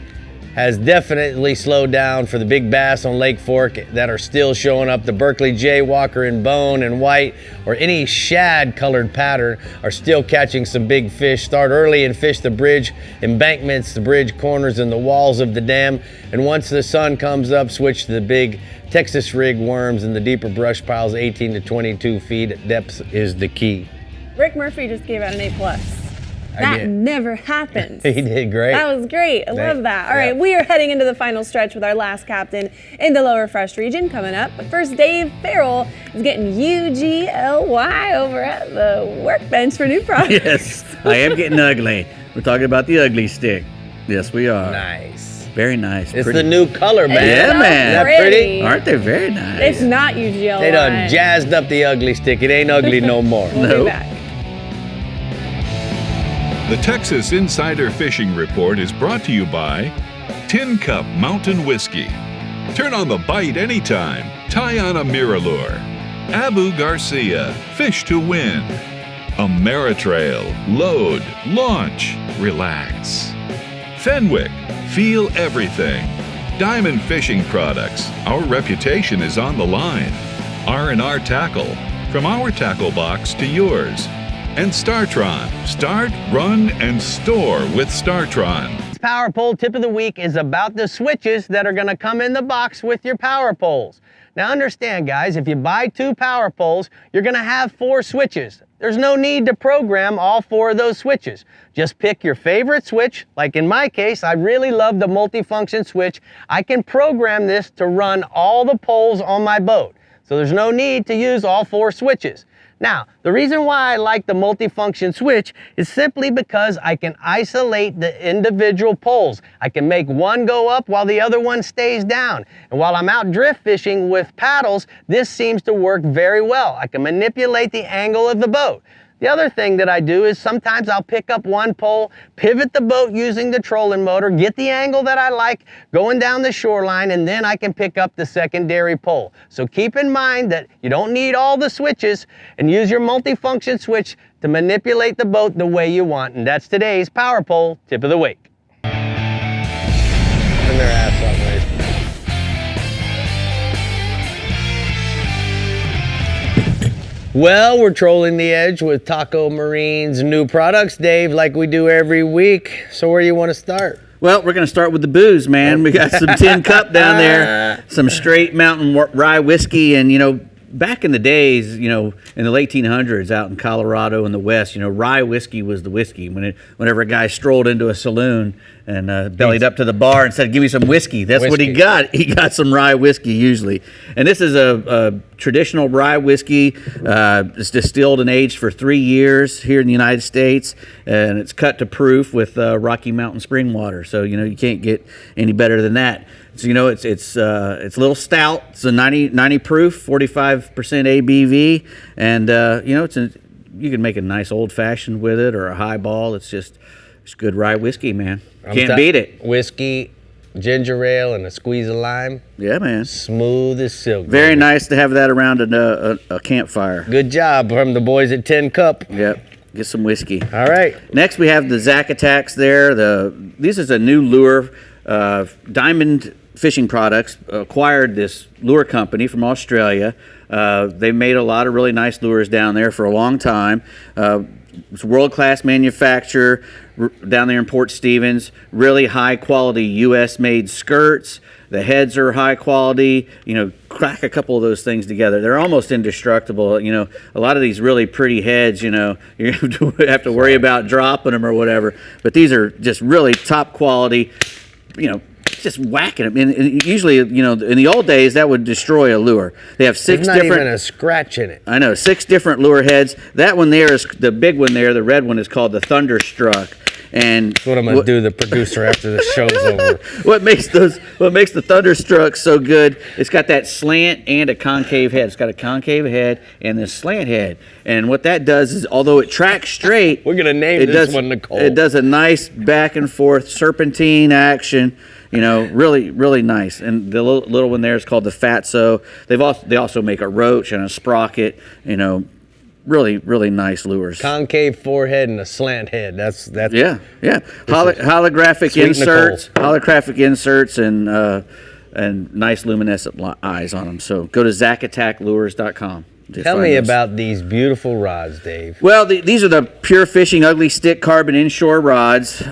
has definitely slowed down for the big bass on Lake Fork that are still showing up. The Berkeley Jaywalker in bone and white or any shad colored pattern are still catching some big fish. Start early and fish the bridge embankments, the bridge corners, and the walls of the dam. And once the sun comes up, switch to the big Texas rig worms and the deeper brush piles, 18 to 22 feet. Depth is the key. Rick Murphy just gave out an A+. That never happens. He did great. That was great. I love that. All right, we are heading into the final stretch with our last captain in the lower fresh region coming up. But first, Dave Farrell is getting UGLY over at the workbench for new products. Yes, I am getting ugly. We're talking about the ugly stick. Yes, we are. Nice. Very nice. It's pretty. the new color, man. Yeah, man. Is that pretty? Aren't they very nice? It's not UGLY. They done jazzed up the ugly stick. It ain't ugly no more. We'll be back. The Texas Insider Fishing Report is brought to you by Tin Cup Mountain Whiskey. Turn on the bite anytime. Tie on a Miralure. Abu Garcia, Fish to Win. Ameritrail, load, launch, relax. Fenwick, feel everything. Diamond Fishing Products, our reputation is on the line. R&R Tackle, from our tackle box to yours. And Startron, start, run, and store with Startron. This power pole tip of the week is about the switches that are gonna come in the box with your power poles. Now understand, guys, if you buy 2 power poles, you're gonna have 4 switches. There's no need to program all 4 of those switches. Just pick your favorite switch. Like in my case, I really love the multifunction switch. I can program this to run all the poles on my boat. So there's no need to use all 4 switches. Now, the reason why I like the multifunction switch is simply because I can isolate the individual poles. I can make one go up while the other one stays down. And while I'm out drift fishing with paddles, this seems to work very well. I can manipulate the angle of the boat. The other thing that I do is sometimes I'll pick up one pole, pivot the boat using the trolling motor, get the angle that I like going down the shoreline, and then I can pick up the secondary pole. So keep in mind that you don't need all the switches, and use your multifunction switch to manipulate the boat the way you want. And that's today's power pole tip of the week. Turn their ass up, right? Well, we're trolling the edge with Taco Marine's new products, Dave, like we do every week. So where do you want to start? Well, we're going to start with the booze, man. We got some Tin Cup down there, some straight mountain rye whiskey, and, back in the days, in the late 1800s out in Colorado and the West, rye whiskey was the whiskey. Whenever a guy strolled into a saloon and bellied up to the bar and said, "Give me some whiskey," that's what he got. He got some rye whiskey usually. And this is a traditional rye whiskey. It's distilled and aged for 3 years here in the United States, and it's cut to proof with Rocky Mountain spring water. So, you can't get any better than that. So, it's a little stout. It's a 90 proof, 45% ABV, and you can make a nice old fashioned with it or a highball. It's good rye whiskey, man. Can't beat it. Whiskey, ginger ale, and a squeeze of lime. Yeah, man. Smooth as silk. Very nice to have that around a campfire. Good job from the boys at Tin Cup. Yep. Get some whiskey. All right. Next, we have the Zack Attacks there. This is a new lure. Diamond Fishing Products acquired this lure company from Australia. They made a lot of really nice lures down there for a long time. It's a world-class manufacturer down there in Port Stevens. Really high-quality U.S.-made skirts. The heads are high quality. Crack a couple of those things together, they're almost indestructible. A lot of these really pretty heads, you have to worry about dropping them or whatever. But these are just really top quality. Just whacking them. And usually, in the old days, that would destroy a lure. They have six There's not different. even a scratch in it. I know, 6 different lure heads. That one there is the big one there. The red one is called the Thunderstruck. And that's what I'm gonna do, the producer, after the show's over. What makes the Thunderstruck so good? It's got that slant and a concave head. It's got a concave head and this slant head. And what that does is, although it tracks straight, we're gonna name this one Nicole. It does a nice back and forth serpentine action. Really, really nice. And the little one there is called the Fatso. They also make a roach and a sprocket. Really, really nice lures. Concave forehead and a slant head. That's yeah. Holographic inserts, and nice luminescent eyes on them. So go to ZackAttackLures.com. Tell me about these beautiful rods, Dave. Well, these are the Pure Fishing Ugly Stick Carbon Inshore rods.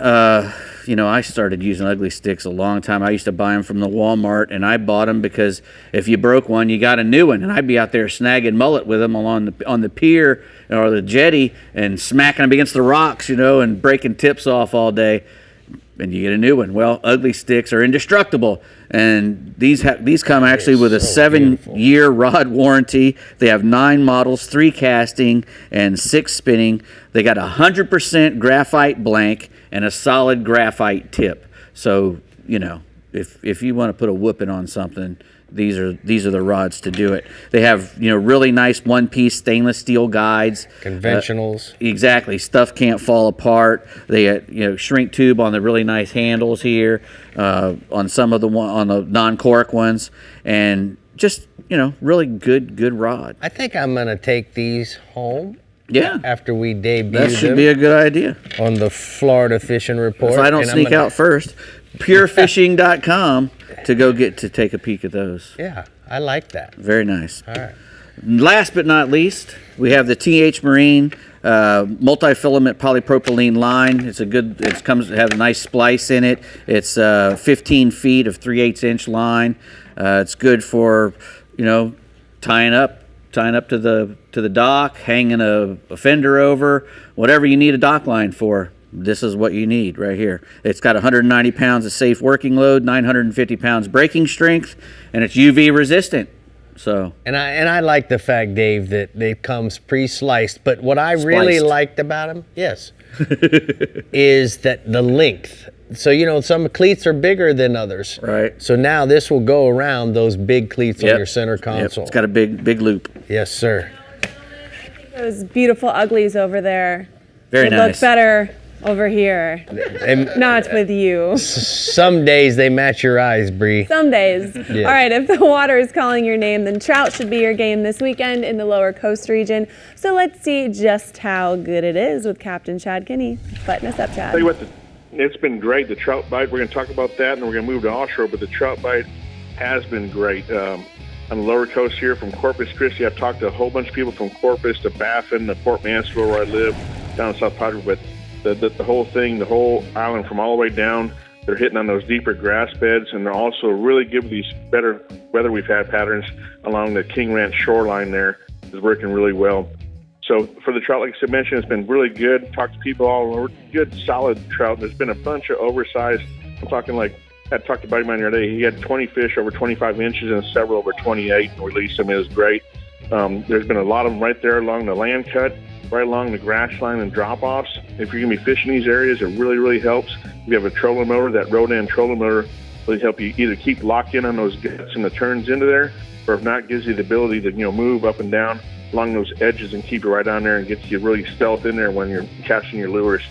I started using ugly sticks a long time. I used to buy them from the Walmart, and I bought them because if you broke one, you got a new one. And I'd be out there snagging mullet with them on the pier or the jetty and smacking them against the rocks, and breaking tips off all day. And you get a new one. Well, ugly sticks are indestructible, and these come actually with a 7-year rod warranty. They have 9 models, 3 casting, and 6 spinning. They got 100% graphite blank and a solid graphite tip. So if you want to put a whooping on something, these are the rods to do it. They have really nice one-piece stainless steel guides. Conventionals. Exactly. Stuff can't fall apart. They shrink tube on the really nice handles here, on some of on the non-cork ones, and just really good rod. I think I'm gonna take these home. Yeah. After we debut that should be a good idea on the Florida Fishing Report. If I don't sneak out first, purefishing.com to take a peek at those. Yeah, I like that. Very nice. All right. Last but not least, we have the TH Marine multi-filament polypropylene line. It has a nice splice in it. It's 15 feet of 3/8 inch line. It's good for tying up to the dock, hanging a fender over, whatever you need a dock line for. This is what you need right here. It's got 190 pounds of safe working load, 950 pounds braking strength, and it's UV resistant. So and I like the fact, Dave, that it comes pre-sliced. But what I really liked about them, yes, is that the length. So some cleats are bigger than others. Right. So now this will go around those big cleats on your center console. It's got a big loop. Yes, sir. Those beautiful uglies over there. Very nice. Look better over here. Not with you. Some days they match your eyes, Brie. Some days. Yeah. All right, if the water is calling your name, then trout should be your game this weekend in the lower coast region. So let's see just how good it is with Captain Chad Kinney. Button us up, Chad. Tell you what, it's been great. The trout bite, we're going to talk about that, and we're going to move to offshore, but the trout bite has been great. on the lower coast here from Corpus Christi. I've talked to a whole bunch of people from Corpus to Baffin to Port Mansfield where I live down in South Padre, but the whole thing, the whole island from all the way down, they're hitting on those deeper grass beds, and they're also really good with these better weather we've had patterns along the King Ranch shoreline there is working really well. So for the trout, like I mentioned, it's been really good. Talked to people all over, good, solid trout. There's been a bunch of oversized. I'm talking like, I talked to a buddy of mine the other day. He had 20 fish over 25 inches and several over 28 and released them. It was great. There's been a lot of them right there along the land cut, right along the grass line and drop-offs. If you're going to be fishing these areas, it really, really helps. If you have a trolling motor, that Rodan trolling motor will help you either keep locked in on those guts and the turns into there, or if not, gives you the ability to move up and down along those edges and keep it right on there and gets you really stealth in there when you're casting your lures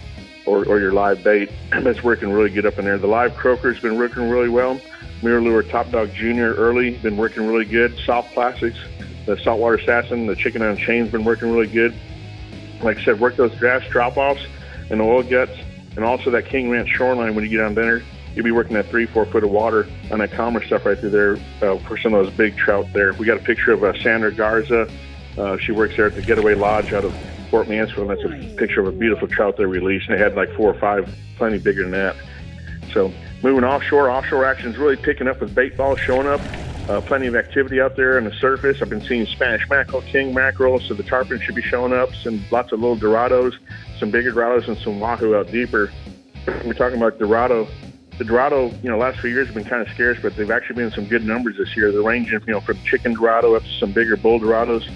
or your live bait. That's working really good up in there. The live croaker's been working really well. Mirror Lure Top Dog Junior early, been working really good. Soft plastics, the saltwater assassin, the chicken on chain's been working really good. Like I said, work those grass drop-offs and the oil guts, and also that King Ranch shoreline when you get down there. You'll be working that 3-4 foot of water on that calmer stuff right through there for some of those big trout there. We got a picture of Sandra Garza. She works there at the Getaway Lodge out of Port Mansfield. That's a picture of a beautiful trout they released, and they had like 4 or 5, plenty bigger than that. So moving offshore action is really picking up with bait balls showing up. Plenty of activity out there on the surface. I've been seeing Spanish mackerel, king mackerel, so the tarpon should be showing up. Some lots of little Dorados, some bigger Dorados, and some wahoo out deeper. We're talking about Dorado. The Dorado, last few years have been kind of scarce, but they've actually been some good numbers this year. They're ranging, from chicken Dorado up to some bigger bull Dorados.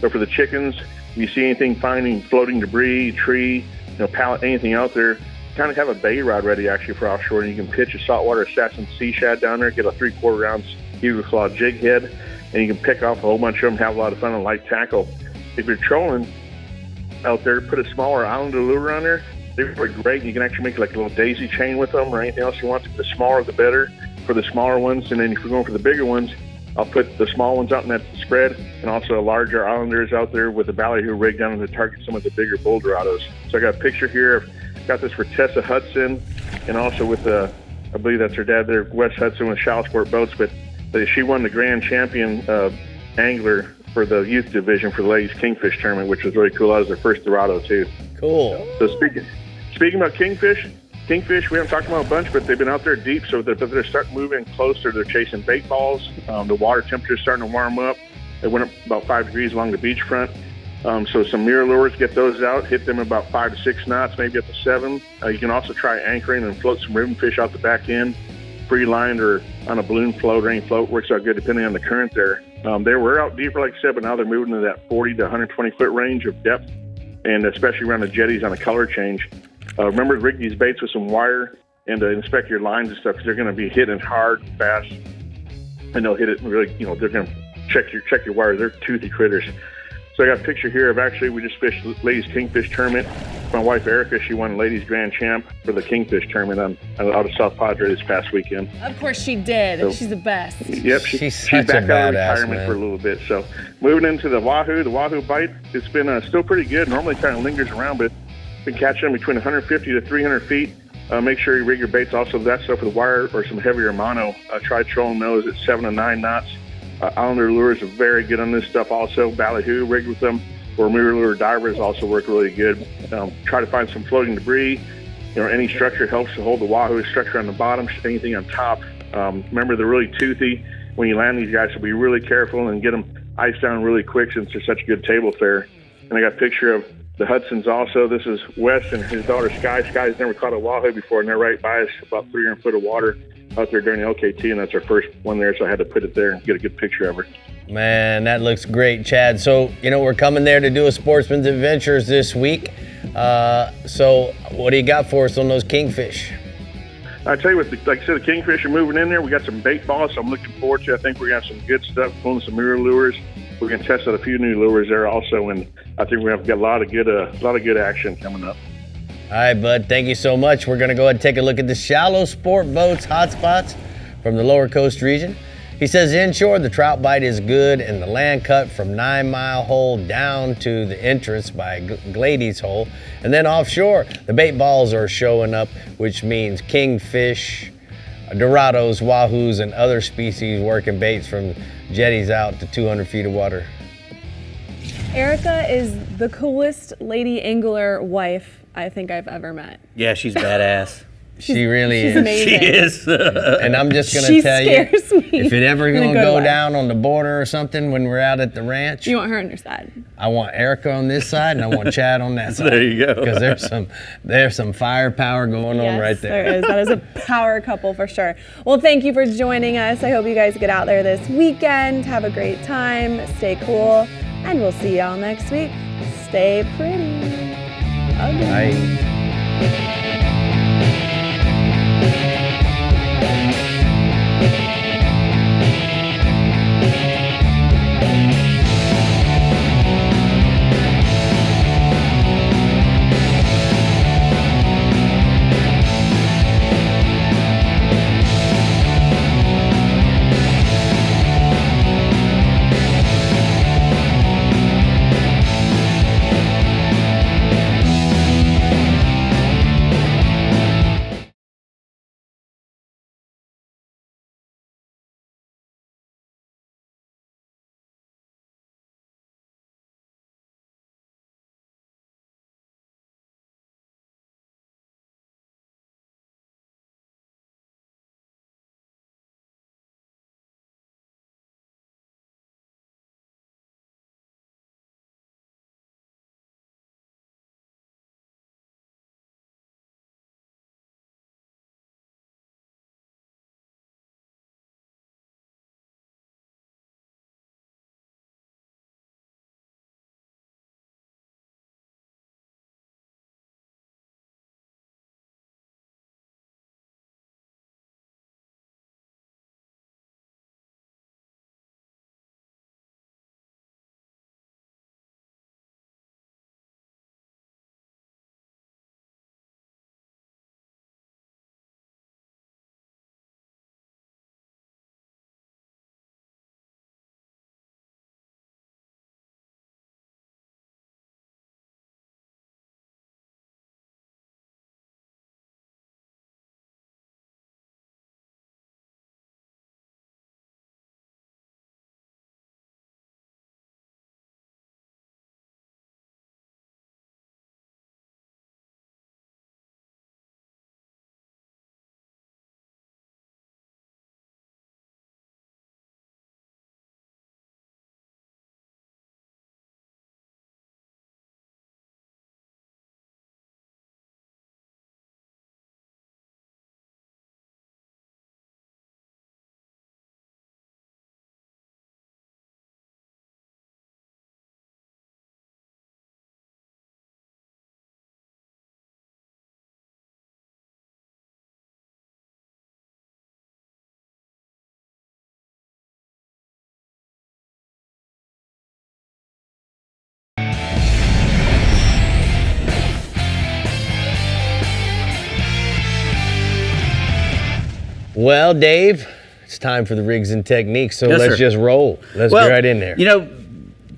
But for the chickens, if you see anything finding floating debris, tree, pallet, anything out there, kind of have a bait rod ready actually for offshore, and you can pitch a saltwater assassin sea shad down there, get a 3/4 ounce Eagle Claw jig head, and you can pick off a whole bunch of them, have a lot of fun on light tackle. If you're trolling out there, put a smaller Islander lure on there. They're great. You can actually make like a little daisy chain with them or anything else you want. The smaller, the better for the smaller ones. And then if you're going for the bigger ones, I'll put the small ones out in that spread, and also larger Islanders out there with the ballyhoo rig down to target some of the bigger bull Dorados. So I got a picture here. I've got this for Tessa Hudson, and also with I believe that's her dad there, Wes Hudson with Shallow Sport Boats, but she won the grand champion angler for the youth division for the ladies kingfish tournament, which was really cool. That was their first Dorado too. Cool. So speaking about kingfish, we haven't talked about a bunch, but they've been out there deep, so they're starting moving closer. They're chasing bait balls. The water temperature's starting to warm up. It went up about 5 degrees along the beachfront. So some mirror lures, get those out, hit them about 5 to 6 knots, maybe up to 7. You can also try anchoring and float some ribbon fish out the back end, free-lined or on a balloon float or any float. Works out good depending on the current there. They were out deeper, like I said, but now they're moving to that 40 to 120-foot range of depth, and especially around the jetties on a color change. Remember to rig these baits with some wire and inspect your lines and stuff, because they're going to be hitting hard, fast, and they'll hit it really, they're going to check your wires. They're toothy critters. So I got a picture here of we just fished the ladies kingfish tournament. My wife Erica, she won ladies grand champ for the kingfish tournament out of South Padre this past weekend. Of course she did. So, she's the best. Yep, she's back out of retirement for a little bit. So moving into the wahoo bite, it's been still pretty good. Normally kind of lingers around, but been catching them between 150 to 300 feet. Make sure you rig your baits also with that stuff with wire or some heavier mono. Try trolling those at 7 to 9 knots. Islander lures are very good on this stuff also. Ballyhoo rigged with them, or mirror lure divers also work really good. Try to find some floating debris. Any structure helps to hold the wahoo. Structure on the bottom, anything on top. Remember, they're really toothy. When you land these guys, so be really careful and get them iced down really quick since they're such good table fare. And I got a picture of the Hudsons also. This is Wes and his daughter Sky. Sky's never caught a wahoo before, and they're right by us, about 300 foot of water out there during the LKT, and that's our first one there, so I had to put it there and get a good picture of her. Man, that looks great, Chad. So, we're coming there to do a Sportsman's Adventures this week. So what do you got for us on those kingfish? I tell you what, like I said, the kingfish are moving in there. We got some bait balls, so I'm looking forward to it. I think we're going to have some good stuff, pulling some mirror lures. We're going to test out a few new lures there also, and I think we have got a lot of good action coming up. All right, bud. Thank you so much. We're going to go ahead and take a look at the shallow sport boats hotspots from the lower coast region. He says inshore, the trout bite is good, and the land cut from 9 Mile Hole down to the entrance by Glady's Hole. And then offshore, the bait balls are showing up, which means kingfish, Dorados, wahoos, and other species working baits from jetties out to 200 feet of water. Erica is the coolest lady angler wife I think I've ever met. Yeah, she's badass. She really she's is. Amazing. She is. And I'm just going to tell you, scares me if it ever in a going to good go way. down on the border or something when we're out at the ranch, You want her on your side. I want Erica on this side and I want Chad on that side. There you go. Because there's some firepower going on right there. There is. That is a power couple for sure. Well, thank you for joining us. I hope you guys get out there this weekend. Have a great time. Stay cool. And we'll see y'all next week. Stay pretty. Ugly. Bye. Well, Dave, it's time for the rigs and techniques, so Yes, let's sir. just roll. Let's get right in there. You know,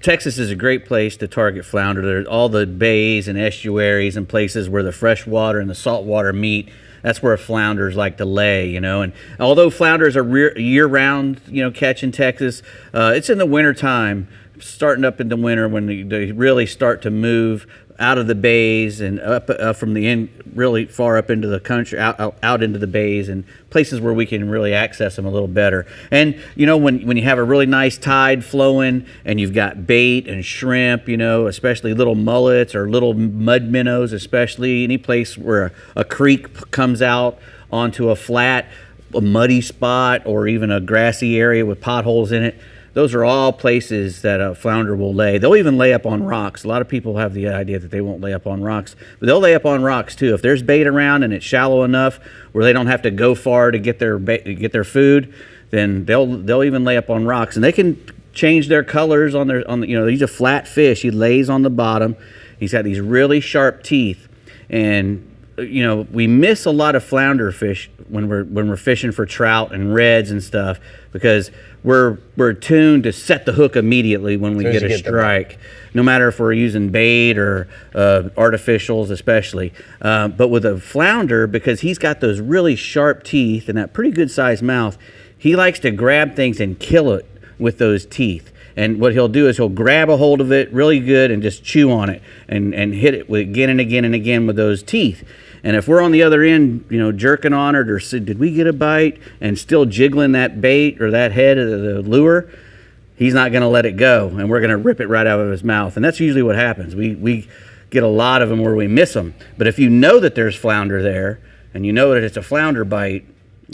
Texas is a great place to target flounder. There's all the bays and estuaries and places where the fresh water and the salt water meet. That's where flounders like to lay, you know. And although flounders are year-round, you know, catch in Texas, it's in the wintertime, starting up in the winter when they really start to move out of the bays and up from the end, really far up into the country, out into the bays and places where we can really access them a little better. And you know, when you have a really nice tide flowing and you've got bait and shrimp, you know, especially little mullets or little mud minnows, especially any place where a creek comes out onto a flat, a muddy spot, or even a grassy area with potholes in it. Those are all places that a flounder will lay. They'll even lay up on rocks. A lot of people have the idea that they won't lay up on rocks, but they'll lay up on rocks too. If there's bait around and it's shallow enough where they don't have to go far to get their food, then they'll even lay up on rocks, and they can change their colors on you know, he's a flat fish. He lays on the bottom. He's got these really sharp teeth, and we miss a lot of flounder fish when we're fishing for trout and reds and stuff because we're tuned to set the hook immediately when we get a strike, no matter if we're using bait or artificials especially. But with a flounder, because he's got those really sharp teeth and that pretty good sized mouth, he likes to grab things and kill it with those teeth. And what he'll do is he'll grab a hold of it really good and just chew on it and hit it again and again and again with those teeth. And if we're on the other end, jerking on it or did we get a bite and still jiggling that bait or that head of the lure, he's not going to let it go, and we're going to rip it right out of his mouth. And that's usually what happens. We get a lot of them where we miss them. But if you know that there's flounder there and you know that it's a flounder bite,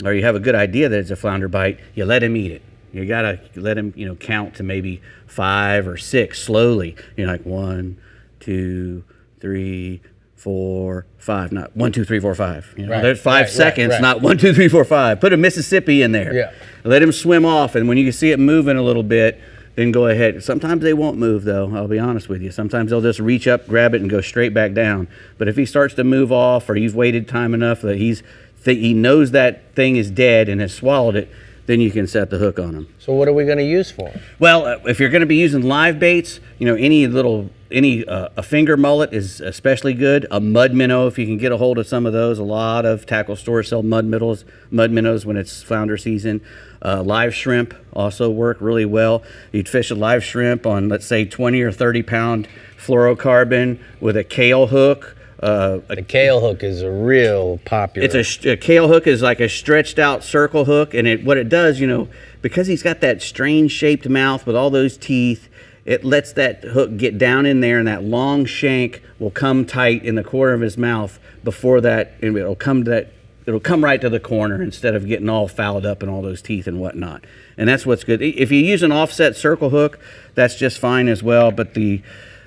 or you have a good idea that it's a flounder bite, you let him eat it. You got to let him, count to maybe 5 or 6 slowly. You're like 1, 2, 3, 4, 5. Not 1, 2, 3, 4, 5. There's 5 seconds, not 1, 2, 3, 4, 5. Put a Mississippi in there. Yeah. Let him swim off, and when you see it moving a little bit, then go ahead. Sometimes they won't move, though. I'll be honest with you. Sometimes they'll just reach up, grab it, and go straight back down. But if he starts to move off, or you've waited time enough that he knows that thing is dead and has swallowed it, then you can set the hook on him. So what are we going to use for him? Well, if you're going to be using live baits, a finger mullet is especially good. A mud minnow, if you can get a hold of some of those. A lot of tackle stores sell mud minnows when it's flounder season. Live shrimp also work really well. You'd fish a live shrimp on, let's say, 20 or 30 pound fluorocarbon with a kale hook. The kale hook is a real popular. It's a kale hook is like a stretched out circle hook, and what it does, because he's got that strange shaped mouth with all those teeth, it lets that hook get down in there, and that long shank will come tight in the corner of his mouth before that, and it'll come right to the corner instead of getting all fouled up in all those teeth and whatnot. And that's what's good. If you use an offset circle hook, that's just fine as well. But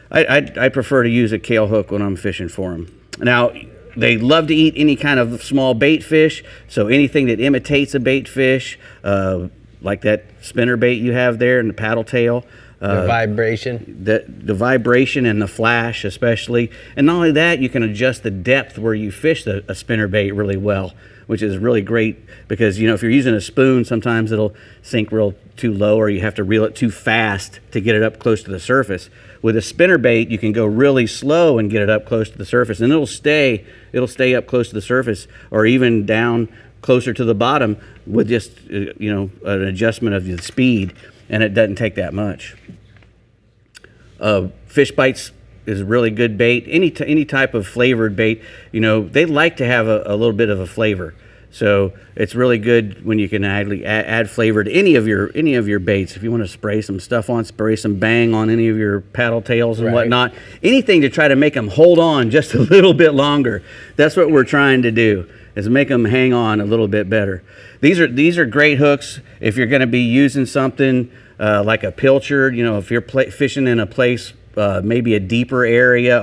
I prefer to use a kale hook when I'm fishing for them. Now, they love to eat any kind of small bait fish, so anything that imitates a bait fish, like that spinner bait you have there and the paddle tail. The vibration. The vibration and the flash especially. And not only that, you can adjust the depth where you fish a spinner bait really well, which is really great because, if you're using a spoon, sometimes it'll sink too low or you have to reel it too fast to get it up close to the surface. With a spinner bait, you can go really slow and get it up close to the surface, and it'll stay up close to the surface or even down closer to the bottom with just, an adjustment of the speed, and it doesn't take that much. Fish bites is a really good bait. Any type of flavored bait, they like to have a little bit of a flavor. So it's really good when you can add flavor to any of your baits. If you want to spray some stuff on, spray some bang on any of your paddle tails and whatnot. Anything to try to make them hold on just a little bit longer. That's what we're trying to do, is make them hang on a little bit better. These are great hooks if you're going to be using something like a pilchard. If you're fishing in a place, maybe a deeper area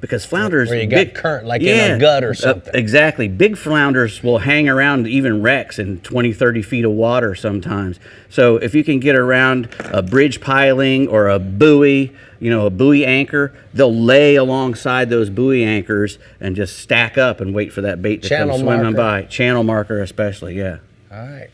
because flounders where you got current, like in a gut or something. Exactly. Big flounders will hang around even wrecks in 20, 30 feet of water sometimes. So if you can get around a bridge piling or a buoy, a buoy anchor, they'll lay alongside those buoy anchors and just stack up and wait for that bait to come swimming by. Channel marker especially, yeah. All right.